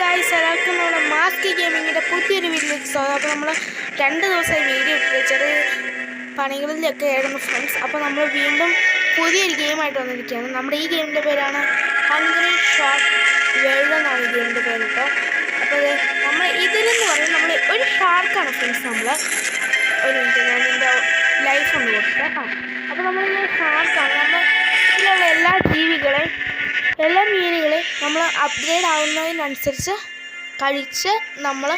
Guys, എല്ലാവർക്കും നമ്മുടെ മാസ്കി ഗെയിമിങ്ങിൻ്റെ പുതിയൊരു വീഡിയോയിലേക്ക് സ്വാഗതം. അപ്പോൾ നമ്മൾ 2 ദിവസമായി വീഡിയോ ഇട്ടിട്ട് ചെറിയ പണികളിലൊക്കെ ആയിരുന്നു ഫ്രണ്ട്സ്. അപ്പോൾ നമ്മൾ വീണ്ടും പുതിയൊരു ഗെയിമായിട്ട് വന്നിരിക്കുകയാണ്. നമ്മുടെ ഈ ഗെയിമിൻ്റെ പേരാണ് ഹംഗ്രി ഷാർക്ക് വേൾഡ് എന്നാണ് ഈ ഗെയിമിൻ്റെ പേര് കേട്ടോ. അപ്പോൾ നമ്മൾ ഇതിലെന്ന് പറയുന്നത് നമ്മൾ ഒരു ഷാർക്കാണ് ഫ്രണ്ട്സ്. നമ്മൾ ഒരു മിനിറ്റ് ഞാൻ എൻ്റെ ലൈഫ് ഒന്ന് കൊടുക്കാം. അപ്പോൾ നമ്മളിങ്ങനെ ഷാർക്കാണ്. നമ്മൾ ഇതിലുള്ള എല്ലാ ജീവികളെയും എല്ലാ മീനുകളെയും നമ്മൾ അപ്ഗ്രേഡ് ആവുന്നതിനനുസരിച്ച് കഴിച്ച് നമ്മൾ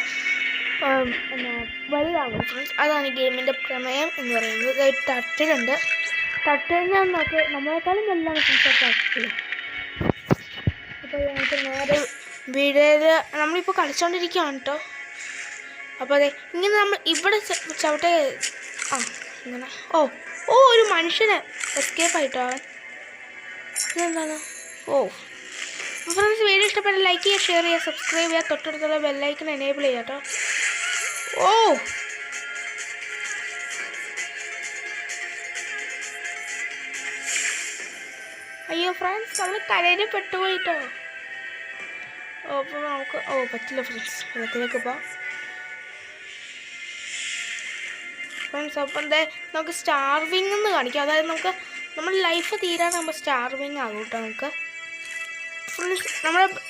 വലുതാകും ഫ്രണ്ട്സ്. അതാണ് ഈ ഗെയിമിൻ്റെ പ്രമേയം എന്ന് പറയുന്നത്. ഒരു ടട്ടിലുണ്ട്. ടട്ടിലിനെ നോക്കി നമ്മളെക്കാളും വലുതാണ് ഫ്രണ്ട്സ് ടട്ടിൽ. അപ്പോൾ നമുക്ക് നേരെ വീഡിയോയിൽ നമ്മളിപ്പോൾ കളിച്ചുകൊണ്ടിരിക്കുകയാണ് കേട്ടോ. അപ്പോൾ അതെ ഇങ്ങനെ നമ്മൾ ഇവിടെ ചവിട്ടേ ഇങ്ങനെ ഒരു മനുഷ്യനെ എസ്കേപ്പ് ആയിട്ടോ. ഇതെന്താണ്? ഫ്രണ്ട്സ്, വീഡിയോ ഇഷ്ടപ്പെട്ട ലൈക്ക് ചെയ്യുക, ഷെയർ ചെയ്യുക, സബ്സ്ക്രൈബ് ചെയ്യുക, തൊട്ടടുത്തുള്ള ബെല്ലൈക്കൺ എനേബിൾ ചെയ്യുക കേട്ടോ. അയ്യോ ഫ്രണ്ട്സ്, നമ്മൾ കരയിൽ പെട്ടുപോയിട്ടോ. അപ്പോൾ നമുക്ക് പറ്റില്ല ഫ്രണ്ട്സ്, വെള്ളത്തിലേക്ക് പോവാം ഫ്രണ്ട്സ്. അപ്പം എന്താ നമുക്ക് സ്റ്റാർവിങ് എന്ന് കാണിക്കാം. അതായത് നമ്മുടെ ലൈഫ് തീരാനാകുമ്പോൾ സ്റ്റാർവിങ് ആകും കേട്ടോ. നമുക്ക് ഫ്രണ്ട്സ്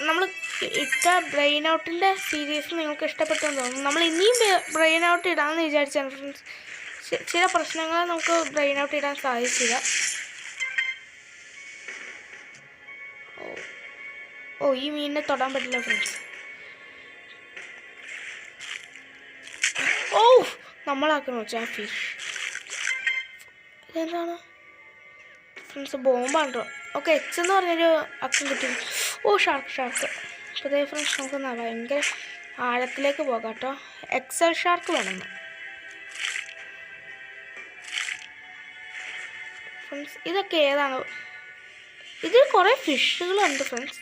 നമ്മൾ ഇട്ട ബ്രെയിൻ ഔട്ടിൻ്റെ സീരീസ് നിങ്ങൾക്ക് ഇഷ്ടപ്പെട്ടെന്ന് തോന്നുന്നു. നമ്മൾ ഇനിയും ബ്രെയിൻ ഔട്ട് ഇടാമെന്ന് വിചാരിച്ചാണ് ഫ്രണ്ട്സ്. ചില പ്രശ്നങ്ങൾ നമുക്ക് ബ്രെയിൻ ഔട്ട് ഇടാൻ സാധിച്ചില്ല. ഈ മീനിനെ തൊടാൻ പറ്റില്ല ഫ്രണ്ട്സ്. നമ്മളാക്കണോ വെച്ചാൽ ഫിഷ്? ഇതെന്താണ് ഫ്രണ്ട്സ്? ബോംബാണ് കേട്ടോ. ഓക്കെ, എച്ച് എന്ന് പറഞ്ഞൊരു അക്കം കിട്ടി. ഷാർക്ക്. അപ്പോൾ ഇതേ ഫ്രണ്ട്സ്, നമുക്ക് ഭയങ്കര ആഴത്തിലേക്ക് പോകാം കേട്ടോ. എക്സൽ ഷാർക്ക് വേണം ഫ്രണ്ട്സ്. ഇതൊക്കെ ഏതാണ്? ഇതിൽ കുറേ ഫിഷുകളുണ്ട് ഫ്രണ്ട്സ്.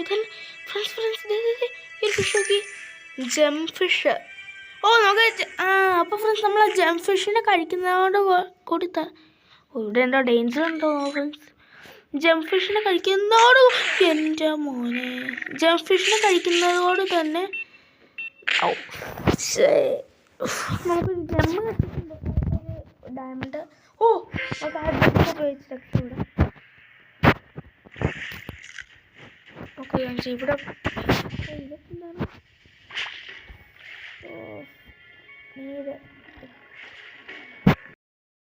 ഇതിൽ ഫ്രണ്ട്സ് ഈ ഫിഷ് നോക്കി, ജം ഫിഷ്. നമുക്ക് അപ്പോൾ ഫ്രണ്ട്സ്, നമ്മൾ ജം ഫിഷിനെ കഴിക്കുന്നതോട് കൂടി ഇവിടെ എന്തോ ഡേഞ്ചർ ഉണ്ടോ ഫ്രണ്ട്സ്? ജം ഫിഷിനെ കഴിക്കുന്നതോട് എൻ്റെ മോനെ, ജം ഫിഷിനെ കഴിക്കുന്നതോട് തന്നെ നമുക്കൊരു ജമ്മ് കിട്ടിയിട്ടുണ്ട്, ഡയമണ്ട്. നമുക്ക് ആ ജമ്മ് ഉപയോഗിച്ച് രക്ഷപ്പെടാം. ഓക്കെ, ഇവിടെ ഇതൊക്കെ എന്താണ്? നീര്